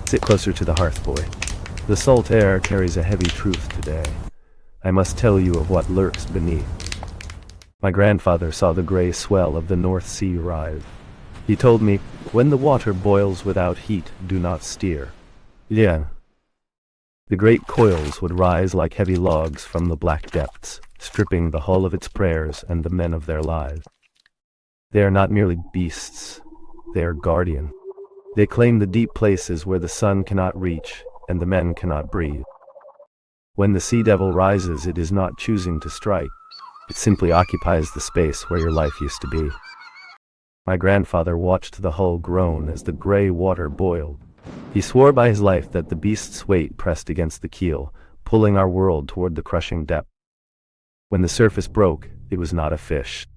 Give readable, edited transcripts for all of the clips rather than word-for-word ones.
Sit closer to the hearth, boy. The salt air carries a heavy truth today. I must tell you of what lurks beneath. My grandfather saw the gray swell of the North Sea rise. He told me, when the water boils without heat, do not steer. Yeah. The great coils would rise like heavy logs from the black depths, stripping the hull of its prayers and the men of their lives. They are not merely beasts, they are guardian. They claim the deep places where the sun cannot reach and the men cannot breathe. When the sea devil rises, it is not choosing to strike. It simply occupies the space where your life used to be. My grandfather watched the hull groan as the gray water boiled. He swore by his life that the beast's weight pressed against the keel, pulling our world toward the crushing depth. When the surface broke, it was not a fish.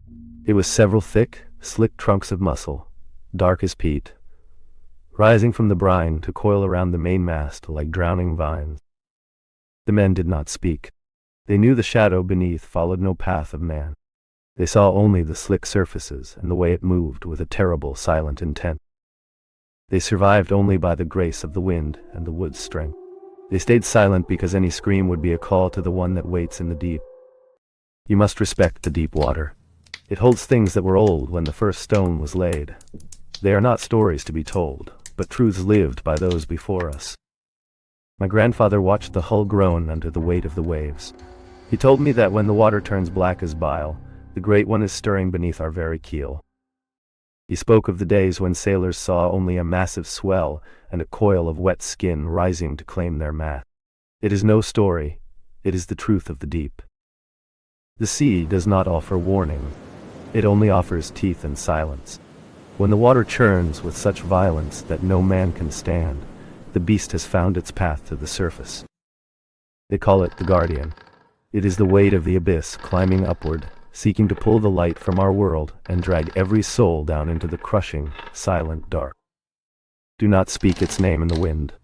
It was several thick, slick trunks of mussel, dark as peat, rising from the brine to coil around the mainmast like drowning vines. The men did not speak. They knew the shadow beneath followed no path of man. They saw only the slick surfaces and the way it moved with a terrible, silent intent. They survived only by the grace of the wind and the wood's strength. They stayed silent because any scream would be a call to the one that waits in the deep. You must respect the deep water. It holds things that were old when the first stone was laid. They are not stories to be told, but truths lived by those before us. My grandfather watched the hull groan under the weight of the waves. He told me that when the water turns black as bile, the Great One is stirring beneath our very keel. He spoke of the days when sailors saw only a massive swell and a coil of wet skin rising to claim their mast. It is no story, it is the truth of the deep. The sea does not offer warning, it only offers teeth and silence. When the water churns with such violence that no man can stand, the beast has found its path to the surface. They call it the guardian. It is the weight of the abyss climbing upward, seeking to pull the light from our world and drag every soul down into the crushing, silent dark. Do not speak its name in the wind.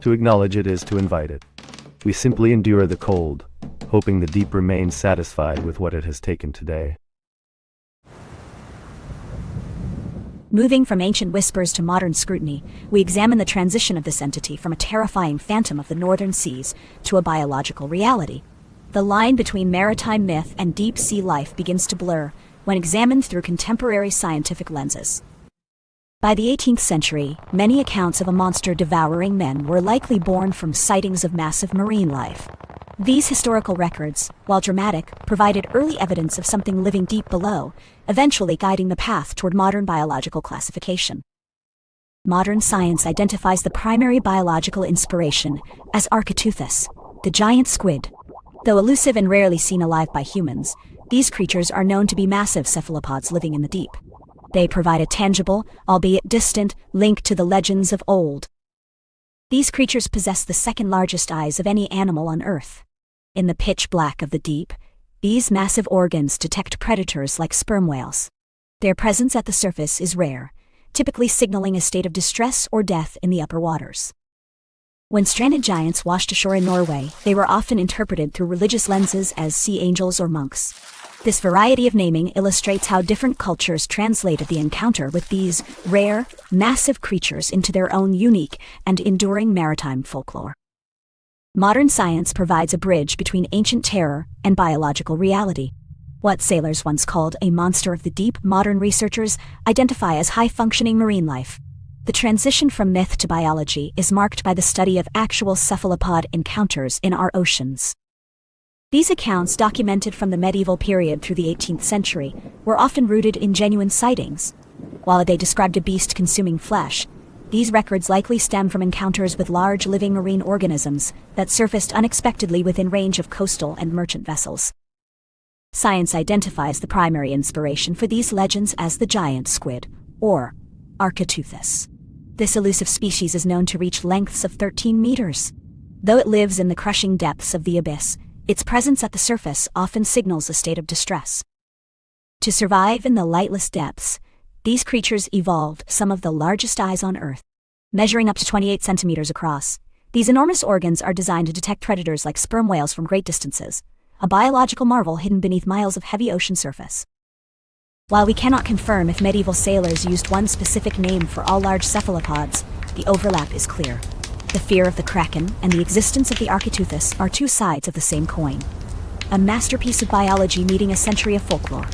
To acknowledge it is to invite it. We simply endure the cold, hoping the deep remains satisfied with what it has taken today. Moving from ancient whispers to modern scrutiny, we examine the transition of this entity from a terrifying phantom of the northern seas to a biological reality. The line between maritime myth and deep-sea life begins to blur when examined through contemporary scientific lenses. By the 18th century, many accounts of a monster devouring men were likely born from sightings of massive marine life. These historical records, while dramatic, provided early evidence of something living deep below, eventually guiding the path toward modern biological classification. Modern science identifies the primary biological inspiration as Architeuthis, the giant squid. Though elusive and rarely seen alive by humans, these creatures are known to be massive cephalopods living in the deep. They provide a tangible, albeit distant, link to the legends of old. These creatures possess the second largest eyes of any animal on Earth. In the pitch black of the deep, these massive organs detect predators like sperm whales. Their presence at the surface is rare, typically signaling a state of distress or death in the upper waters. When stranded giants washed ashore in Norway, they were often interpreted through religious lenses as sea angels or monks. This variety of naming illustrates how different cultures translated the encounter with these rare, massive creatures into their own unique and enduring maritime folklore. Modern science provides a bridge between ancient terror and biological reality. What sailors once called a monster of the deep, modern researchers identify as high-functioning marine life. The transition from myth to biology is marked by the study of actual cephalopod encounters in our oceans. These accounts, documented from the medieval period through the 18th century, were often rooted in genuine sightings. While they described a beast consuming flesh, these records likely stem from encounters with large living marine organisms that surfaced unexpectedly within range of coastal and merchant vessels. Science identifies the primary inspiration for these legends as the giant squid, or Architeuthis. This elusive species is known to reach lengths of 13 meters. Though it lives in the crushing depths of the abyss, its presence at the surface often signals a state of distress. To survive in the lightless depths, these creatures evolved some of the largest eyes on Earth. Measuring up to 28 centimeters across, these enormous organs are designed to detect predators like sperm whales from great distances, a biological marvel hidden beneath miles of heavy ocean surface. While we cannot confirm if medieval sailors used one specific name for all large cephalopods, the overlap is clear. The fear of the Kraken and the existence of the Architeuthis are two sides of the same coin. A masterpiece of biology meeting a century of folklore.